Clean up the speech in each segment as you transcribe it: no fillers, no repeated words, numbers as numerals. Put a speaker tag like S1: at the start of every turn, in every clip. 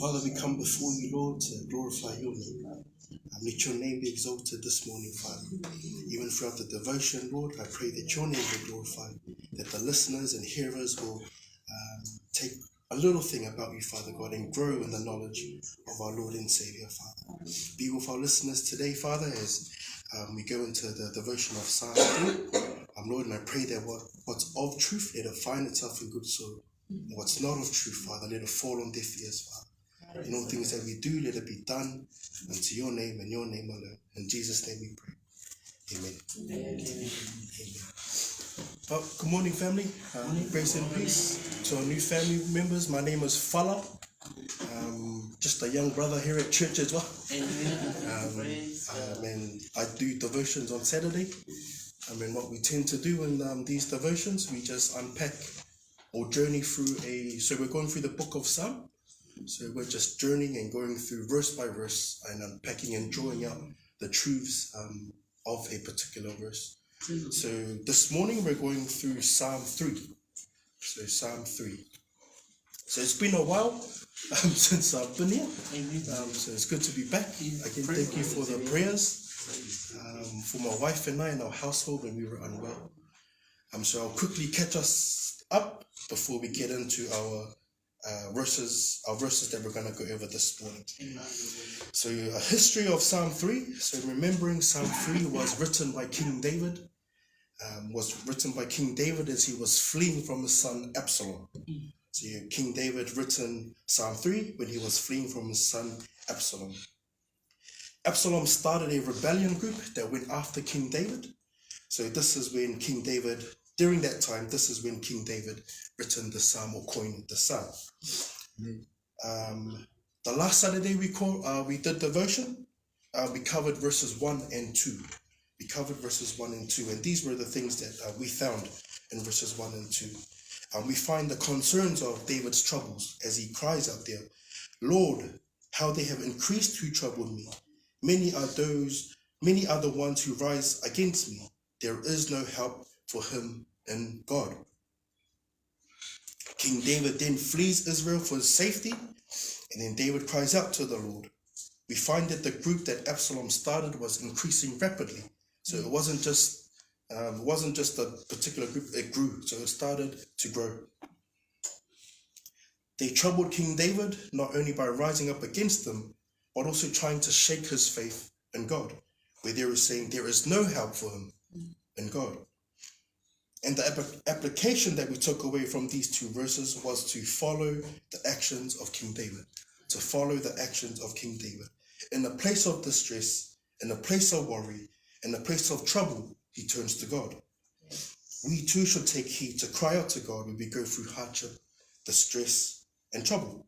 S1: Father, we come before you, Lord, to glorify your name. Let your name be exalted this morning, Father. Even throughout the devotion, Lord, I pray that your name be glorified, that the listeners and hearers will take a little thing about you, Father God, and grow in the knowledge of our Lord and Savior, Father. Be with our listeners today, Father, as we go into the devotion of Psalm 3. Lord, and I pray that what's of truth, let it find itself in good soil. What's not of truth, Father, let it fall on deaf ears, Father. In all things that we do, let it be done unto your name and your name alone. In Jesus' name we pray. Amen. Amen. Well, good morning, family. Grace and peace to our new family members. My name is Fala. Just a young brother here at church as well. And I do devotions on Saturday. And what we tend to do in these devotions, we just unpack or journey through so we're going through the book of Psalm. So we're just journeying and going through verse by verse and unpacking and drawing out the truths of a particular verse. So this morning we're going through Psalm 3. So Psalm 3. So it's been a while since I've been here. So it's good to be back. Again, thank you for the prayers for my wife and I in our household when we were unwell. So I'll quickly catch us up before we get into our verses that we're going to go over this morning. So a history of Psalm 3. So remembering Psalm 3 was written by King David. As he was fleeing from his son Absalom. So King David written Psalm 3 when he was fleeing from his son Absalom. Absalom started a rebellion group that went after King David. So this is when King David, during that time, this is when King David written the psalm or coined the psalm. The last Saturday we did devotion. We covered verses 1 and 2. And these were the things that we found in verses 1 and 2. We find the concerns of David's troubles as he cries out there, Lord, how they have increased who troubled me. Many are the ones who rise against me. There is no help for him in God. King David then flees Israel for his safety, and then David cries out to the Lord. We find that the group that Absalom started was increasing rapidly. So it wasn't just a particular group, it grew. So it started to grow. They troubled King David, not only by rising up against him, but also trying to shake his faith in God, where they were saying there is no help for him in God. And the application that we took away from these two verses was to follow the actions of King David. To follow the actions of King David. In the place of distress, in the place of worry, in the place of trouble, he turns to God. We too should take heed to cry out to God when we go through hardship, distress, and trouble.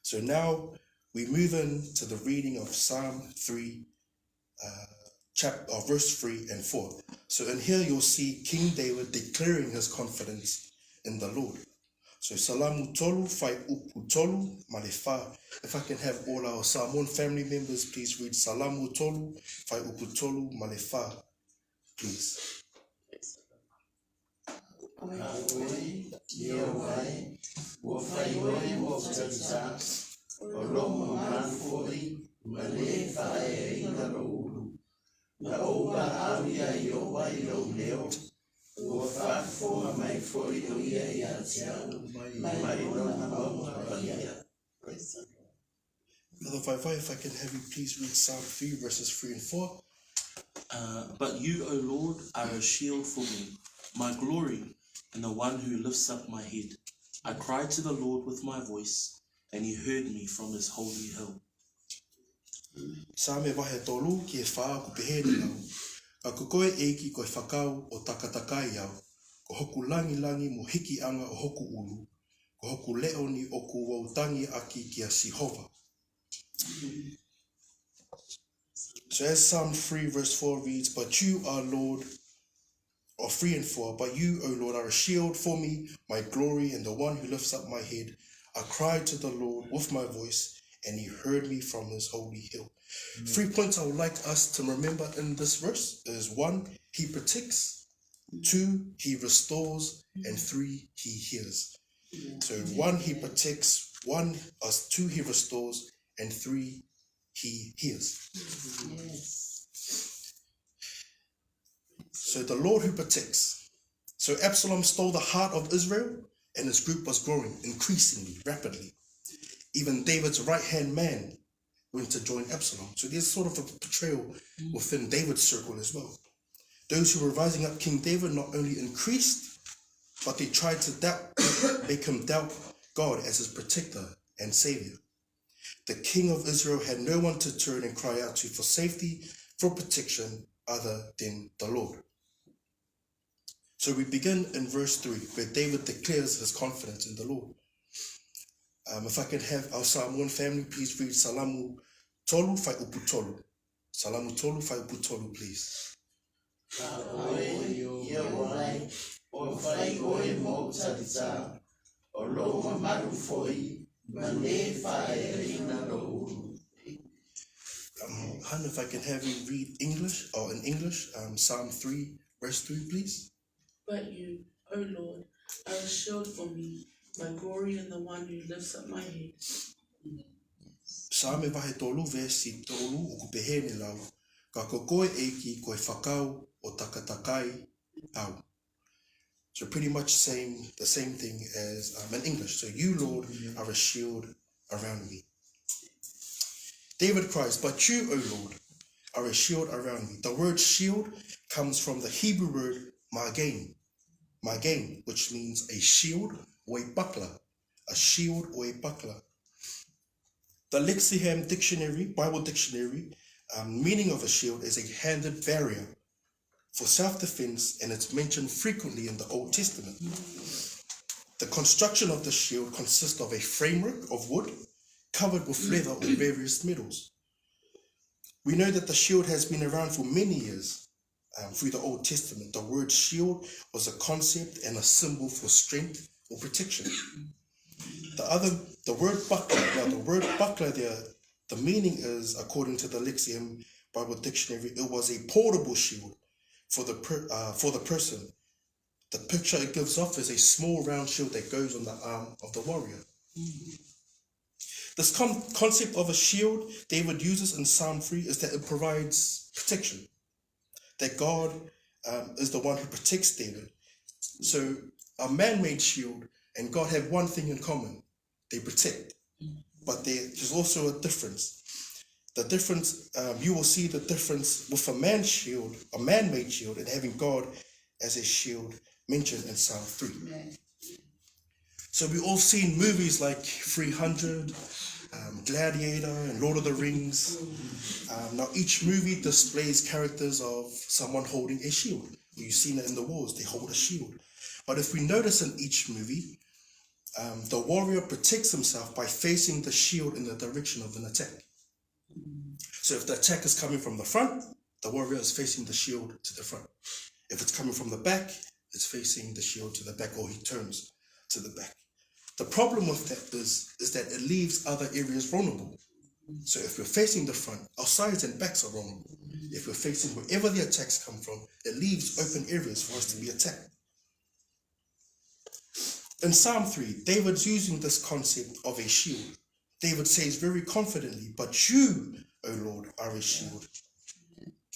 S1: So now we move into the reading of Psalm 3, verse 3 and 4. So in here you'll see King David declaring his confidence in the Lord. So salamu tolu, fai upu tolu, malefa. If I can have all our Samoan family members, please read salamu tolu, fai upu tolu, malefa, please. Brother Vai, if I can have you please read Psalm 3 verses 3 and 4.
S2: But you, O Lord, are a shield for me, my glory, and the one who lifts up my head. I cried to the Lord with my voice, and he heard me from his holy hill.
S1: Sa me wahe tolu ki e whaa ku pehene nau. A kukoe eiki koe whakau o takatakai au. Ko hoku langi mo hiki anga o hoku ulu. Ko hoku leoni o ku wautangi aki ki a Sihova. So as Psalm 3 verse 4 reads, but you are Lord, or 3 and 4, but you, O Lord, are a shield for me, my glory, and the one who lifts up my head. I cried to the Lord with my voice, and he heard me from his holy hill. 3 points I would like us to remember in this verse is 1, he protects, 2, he restores, and 3, he hears. So 1, he protects, 2, he restores, and 3, he hears. So the Lord who protects. So Absalom stole the heart of Israel, and his group was growing increasingly, rapidly. Even David's right-hand man went to join Absalom. So there's sort of a portrayal within David's circle as well. Those who were rising up King David not only increased, but they tried to make him doubt God as his protector and savior. The king of Israel had no one to turn and cry out to for safety, for protection, other than the Lord. So we begin in verse 3, where David declares his confidence in the Lord. If I can have our Samoan family, please read Salamu Tolu Fai Upu Tolu. Salamu Tolu Fai Upu Tolu, please. Han, if I can have you read English, or in English, Psalm 3, verse 3, please.
S3: But you, O Lord, are a shield for me, my glory and the one who lifts up my head.
S1: Sa me vahe tolu versi tolu o kupehene lau, ka kokoe eiki koe whakau o takatakai au. So pretty much the same thing as in English. So you, Lord, are a shield around me. David cries, but you, O Lord, are a shield around me. The word shield comes from the Hebrew word Magen, which means a shield or a buckler. A shield or a buckler. The Lexiham Dictionary, Bible Dictionary, meaning of a shield is a handed barrier for self-defense, and it's mentioned frequently in the Old Testament. The construction of the shield consists of a framework of wood covered with leather or various metals. We know that the shield has been around for many years through the Old Testament. The word shield was a concept and a symbol for strength or protection. The word buckler there, the meaning is, according to the Lexiham Bible Dictionary, it was a portable shield for the person. The picture it gives off is a small round shield that goes on the arm of the warrior. This concept of a shield David uses in Psalm 3 is that it provides protection. That God is the one who protects David. So a man-made shield and God have one thing in common. They protect. But there's also a difference. The difference, you will see the difference with a man-made shield, and having God as a shield mentioned in Psalm 3. Amen. So we all seen movies like 300, Gladiator, and Lord of the Rings. Now each movie displays characters of someone holding a shield. You've seen it in the wars, they hold a shield. But if we notice in each movie, the warrior protects himself by facing the shield in the direction of an attack. So if the attack is coming from the front, the warrior is facing the shield to the front. If it's coming from the back, it's facing the shield to the back, or he turns to the back. The problem with that is that it leaves other areas vulnerable. So if we're facing the front, our sides and backs are vulnerable. If we're facing wherever the attacks come from, it leaves open areas for us to be attacked. In Psalm 3, David's using this concept of a shield. David says very confidently, but you, O Lord, are a shield.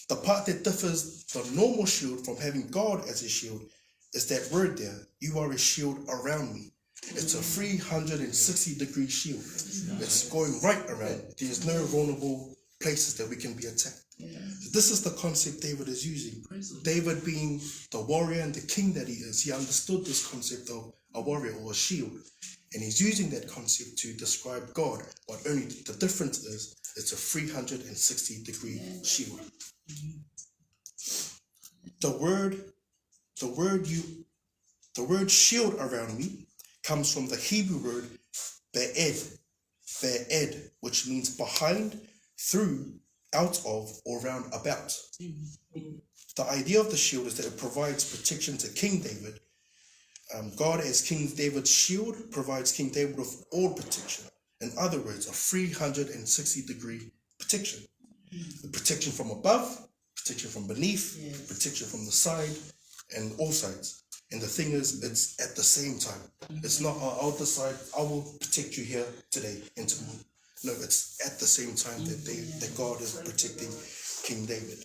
S1: The part that differs the normal shield from having God as a shield is that word there, you are a shield around me. It's a 360-degree shield. It's going right around. There's no vulnerable places that we can be attacked. So this is the concept David is using. David, being the warrior and the king that he is, he understood this concept of a warrior or a shield. And he's using that concept to describe God, but only the difference is it's a 360-degree shield. The word shield around me comes from the Hebrew word be'ed, which means behind, through, out of, or round about. The idea of the shield is that it provides protection to King David. God, as King David's shield, provides King David with all protection. In other words, a 360-degree protection. The protection from above, protection from beneath, protection from the side, and all sides. And the thing is, it's at the same time. It's not, I'll decide, I will protect you here today and tomorrow. No, it's at the same time that God is protecting King David.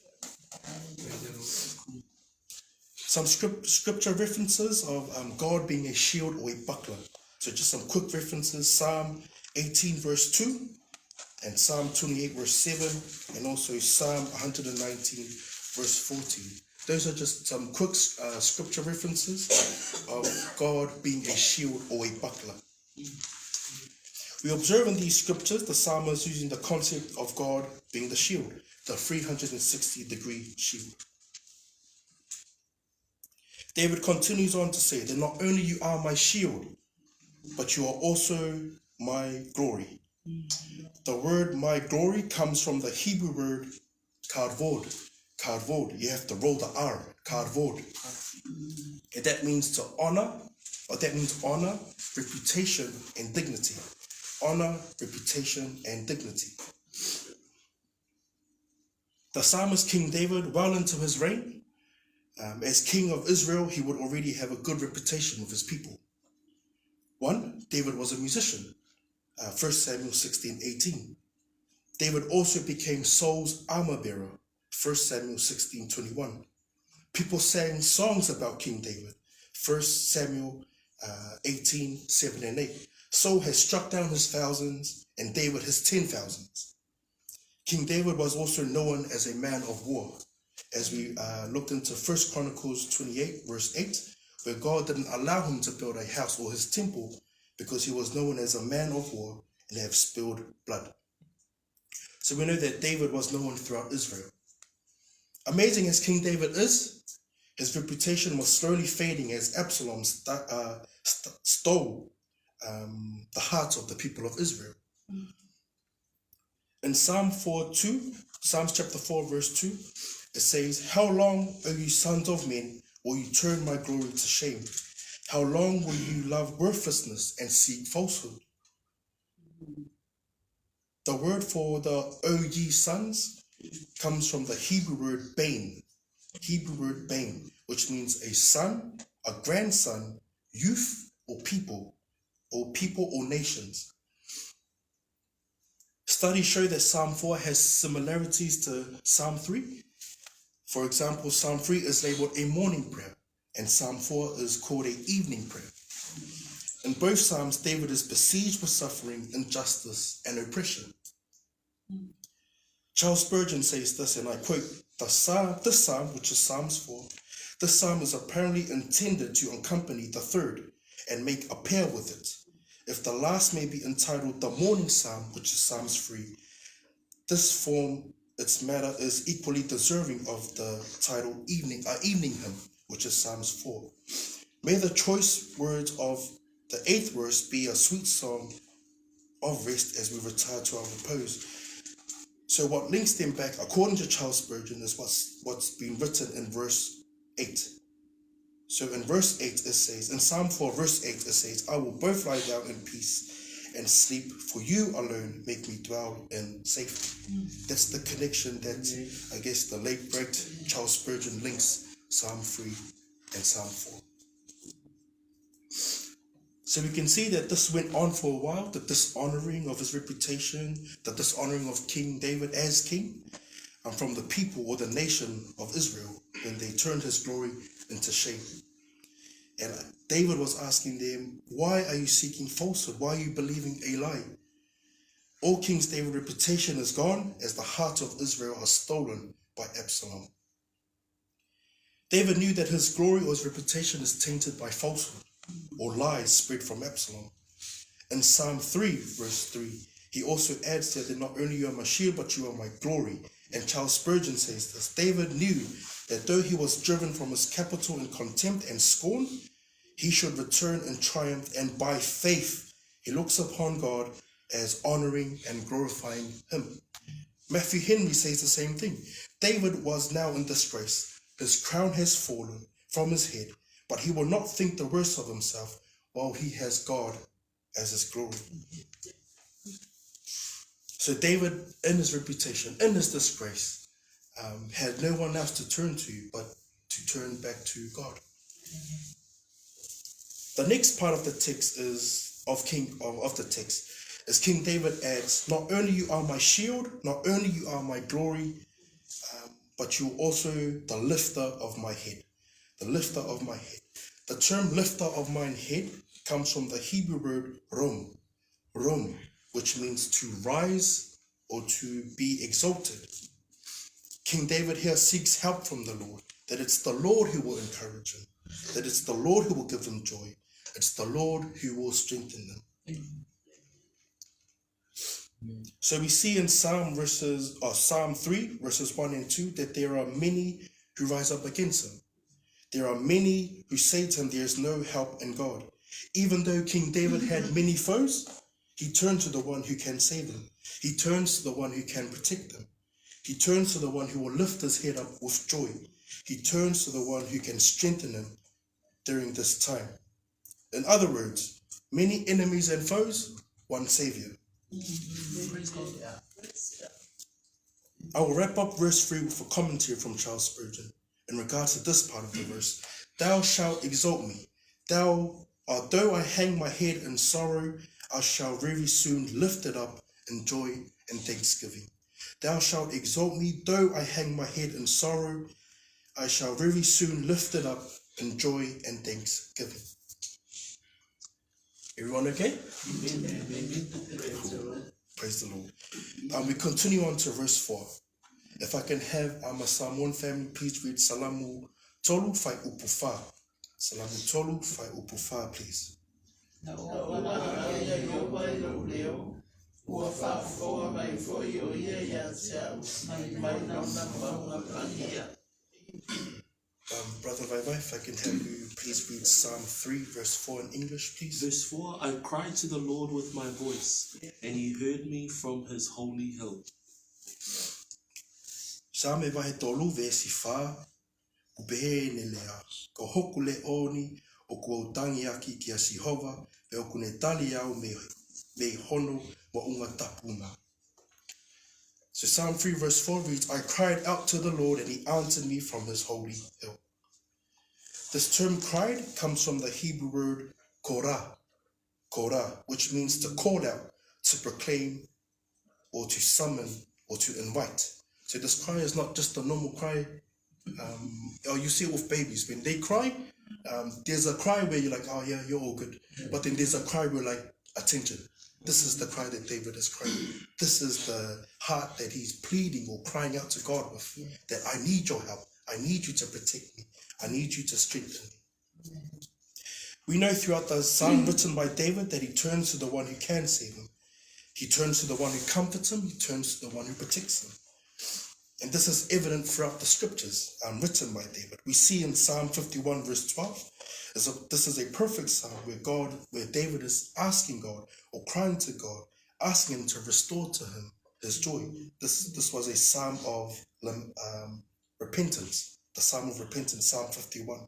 S1: Some scripture references of God being a shield or a buckler. So just some quick references. Psalm 18 verse 2 and Psalm 28 verse 7 and also Psalm 119 verse 14. Those are just some quick scripture references of God being a shield or a buckler. We observe in these scriptures the psalmist using the concept of God being the shield, the 360-degree shield. David continues on to say that not only you are my shield, but you are also my glory. The word my glory comes from the Hebrew word kavod. Kavod. You have to roll the R. Kavod. And that means to honor, or that means honor, reputation, and dignity. Honor, reputation, and dignity. The psalmist King David, well into his reign, as king of Israel, he would already have a good reputation with his people. One, David was a musician. 1 Samuel 16:18. David also became Saul's armor bearer. 1 Samuel 16:21. People sang songs about King David. 1 Samuel 18:7 and 8. Saul has struck down his thousands and David his 10,000s. King David was also known as a man of war. As we looked into 1 Chronicles 28 verse 8, where God didn't allow him to build a house or his temple because he was known as a man of war and have spilled blood. So we know that David was known throughout Israel. Amazing as King David is, his reputation was slowly fading as Absalom stole the hearts of the people of Israel. In Psalms chapter 4 verse 2, it says, "How long, O you sons of men, will you turn my glory to shame? How long will you love worthlessness and seek falsehood?" The word for the "O ye sons" comes from the Hebrew word bane, which means a son, a grandson, youth, or people or nations. Studies show that Psalm 4 has similarities to Psalm 3. For example, Psalm 3 is labeled a morning prayer, and Psalm 4 is called an evening prayer. In both Psalms, David is besieged with suffering, injustice, and oppression. Charles Spurgeon says this, and I quote, this psalm, which is Psalms 4, this psalm is apparently intended to accompany the third and make a pair with it. If the last may be entitled the morning psalm, which is Psalms 3, this form, its matter is equally deserving of the title evening hymn, which is Psalms 4. May the choice words of the 8th verse be a sweet song of rest as we retire to our repose. So what links them back, according to Charles Spurgeon, is what's been written in verse 8. So in verse 8 it says, in Psalm 4 verse 8 it says, "I will both lie down in peace and sleep, for you alone make me dwell in safety." That's the connection that I guess the late great Charles Spurgeon links Psalm 3 and Psalm 4. So we can see that this went on for a while, the dishonoring of his reputation, the dishonoring of King David as king, and from the people or the nation of Israel when they turned his glory into shame. And David was asking them, why are you seeking falsehood? Why are you believing a lie? All King David's reputation is gone as the heart of Israel are stolen by Absalom. David knew that his glory or his reputation is tainted by falsehood or lies spread from Absalom. In Psalm 3 verse 3, he also adds that not only you are my shield, but you are my glory. And Charles Spurgeon says this, David knew that though he was driven from his capital in contempt and scorn, he should return in triumph, and by faith he looks upon God as honoring and glorifying him. Matthew Henry says the same thing. David was now in disgrace. His crown has fallen from his head, but he will not think the worse of himself while he has God as his glory. So David, in his reputation, in his disgrace, had no one else to turn to but to turn back to God. The next part of the text is of the text is King David adds, not only you are my shield, not only you are my glory, but you also the lifter of my head. The lifter of my head. The term lifter of mine head comes from the Hebrew word rom, which means to rise or to be exalted. King David here seeks help from the Lord, that it's the Lord who will encourage him, that it's the Lord who will give him joy, it's the Lord who will strengthen them. So we see in Psalm 3, verses 1 and 2, that there are many who rise up against him. There are many who say to him, there is no help in God. Even though King David had many foes, he turned to the one who can save him. He turns to the one who can protect him. He turns to the one who will lift his head up with joy. He turns to the one who can strengthen him during this time. In other words, many enemies and foes, one savior. I will wrap up verse 3 with a commentary from Charles Spurgeon in regards to this part of the verse. Thou shalt exalt me. Though I hang my head in sorrow, I shall very soon lift it up in joy and thanksgiving. Thou shalt exalt me, though I hang my head in sorrow, I shall very soon lift it up in joy and thanksgiving. Everyone okay? Praise the Lord. We continue on to verse 4. If I can have my Samoan family, please read Salamu Tolu Fai Upufa. Salamu Tolu Fai Upufa, please. Brother Vaiva, if I can have you please read Psalm 3, verse 4 in English, please.
S2: Verse 4, I cried to the Lord with my voice, and he heard me from his holy hill.
S1: Psalm Evahe Tolu Vesi Fa, Ubehe Nelea, Ko Hokule Oni, O Ko Tangi Aki Kia Sihova, E O Kune Tali Au Me Hono, Wa Unga Tapuna. So Psalm 3 verse 4 reads, I cried out to the Lord and he answered me from his holy hill. This term cried comes from the Hebrew word korah, which means to call out, to proclaim, or to summon, or to invite. So this cry is not just a normal cry. You see it with babies. When they cry, there's a cry where you're like, oh yeah, you're all good. But then there's a cry where like, attention. This is the cry that David is crying. This is the heart that he's pleading or crying out to God with. That I need your help. I need you to protect me. I need you to strengthen me. We know throughout the psalm written by David that he turns to the one who can save him. He turns to the one who comforts him. He turns to the one who protects him. And this is evident throughout the scriptures written by David. We see in Psalm 51 verse 12, this is a perfect psalm where David is asking God or crying to God, asking him to restore to him his joy. This was a psalm of repentance, the psalm of repentance, Psalm 51.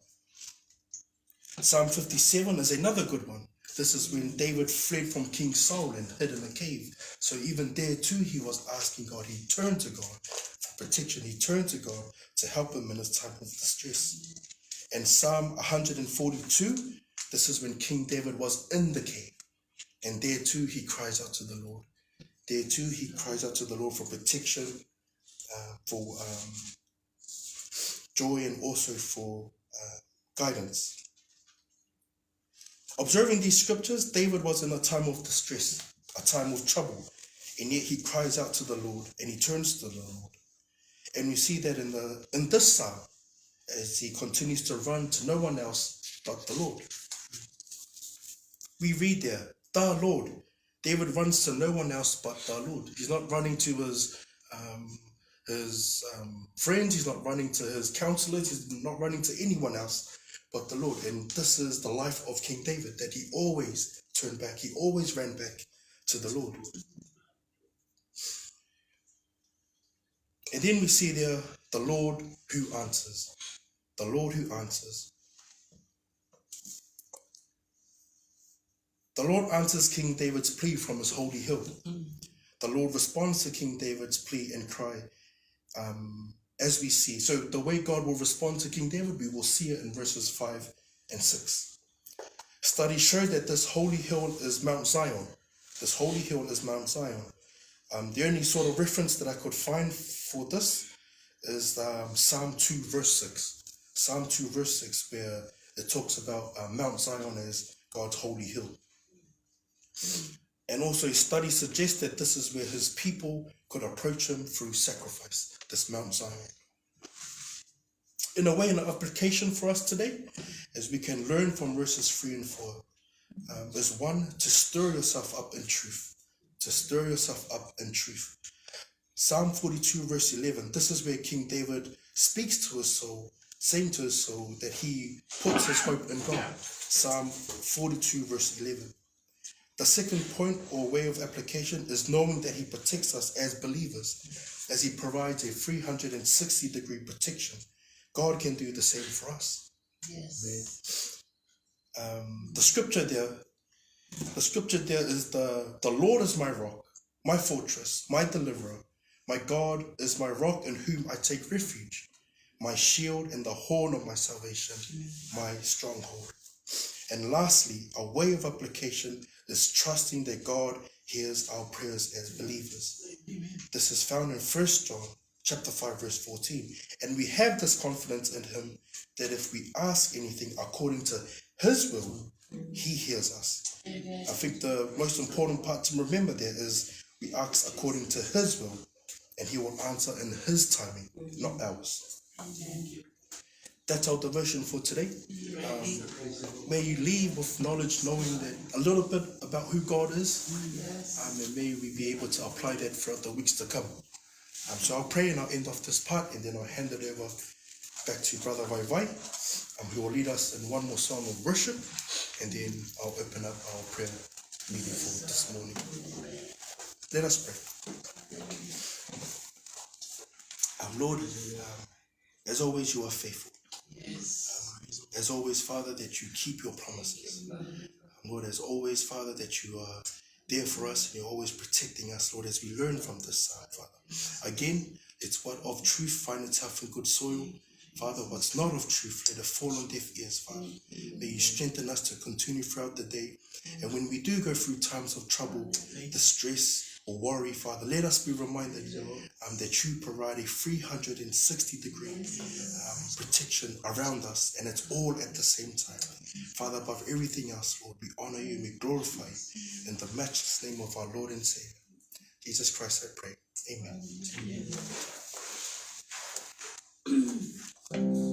S1: Psalm 57 is another good one. This is when David fled from King Saul and hid in a cave. So even there too, he was asking God. He turned to God for protection. He turned to God to help him in his time of distress. And Psalm 142, this is when King David was in the cave. And there too, he cries out to the Lord. There too, he cries out to the Lord for protection, for joy, and also for guidance. Observing these scriptures, David was in a time of distress, a time of trouble, and yet he cries out to the Lord and he turns to the Lord. And we see that in this psalm, as he continues to run to no one else but the Lord. We read there, the Lord. David runs to no one else but the Lord. He's not running to his friends. He's not running to his counselors. He's not running to anyone else but the Lord. And this is the life of King David, that he always turned back. He always ran back to the Lord. And then we see there the Lord who answers. The Lord who answers. The Lord answers King David's plea from his holy hill. The Lord responds to King David's plea and cry, as we see. So the way God will respond to King David, we will see it in verses 5 and 6. Studies show that this holy hill is Mount Zion. This holy hill is Mount Zion. The only sort of reference that I could find for this is Psalm 2 verse 6. Psalm 2 verse 6, where it talks about Mount Zion as God's holy hill. And also studies suggest that this is where his people could approach him through sacrifice, this Mount Zion. In a way, an application for us today, as we can learn from verses 3 and 4, is one, to stir yourself up in truth. To stir yourself up in truth. Psalm 42 verse 11, this is where King David speaks to his soul, saying to his soul that he puts his hope in God. Psalm 42 verse 11. The second point or way of application is knowing that he protects us as believers, as he provides a 360-degree protection. God can do the same for us.
S3: Yes.
S1: The scripture there is the Lord is my rock, my fortress, my deliverer. My God is my rock in whom I take refuge, my shield and the horn of my salvation, my stronghold. And lastly, a way of application is trusting that God hears our prayers as believers.
S3: Amen.
S1: This is found in 1 John chapter 5 verse 14. And we have this confidence in him that if we ask anything according to his will, he hears us.
S3: Amen.
S1: I think the most important part to remember there is we ask according to his will, and he will answer in his timing, not ours.
S3: Amen.
S1: That's our devotion for today. May you leave with knowledge, knowing that a little bit about who God is, and may we be able to apply that throughout the weeks to come. So I'll pray and I'll end off this part, and then I'll hand it over back to Brother Vai, who will lead us in one more song of worship, and then I'll open up our prayer meeting for this morning. Let us pray. Lord, as always, you are faithful.
S3: Yes.
S1: As always, Father, that you keep your promises. Lord, as always, Father, that you are there for us and you're always protecting us, Lord, as we learn from this psalm, Father. Again, it's what of truth find itself in good soil. Father, what's not of truth, let it fall on deaf ears, Father. May you strengthen us to continue throughout the day. And when we do go through times of trouble, distress, or worry, Father, let us be reminded that you provide a 360-degree protection around us, and it's all at the same time. Father, above everything else, Lord, we honor you and we glorify you in the matchless name of our Lord and Savior, Jesus Christ, I pray. Amen.
S3: Amen.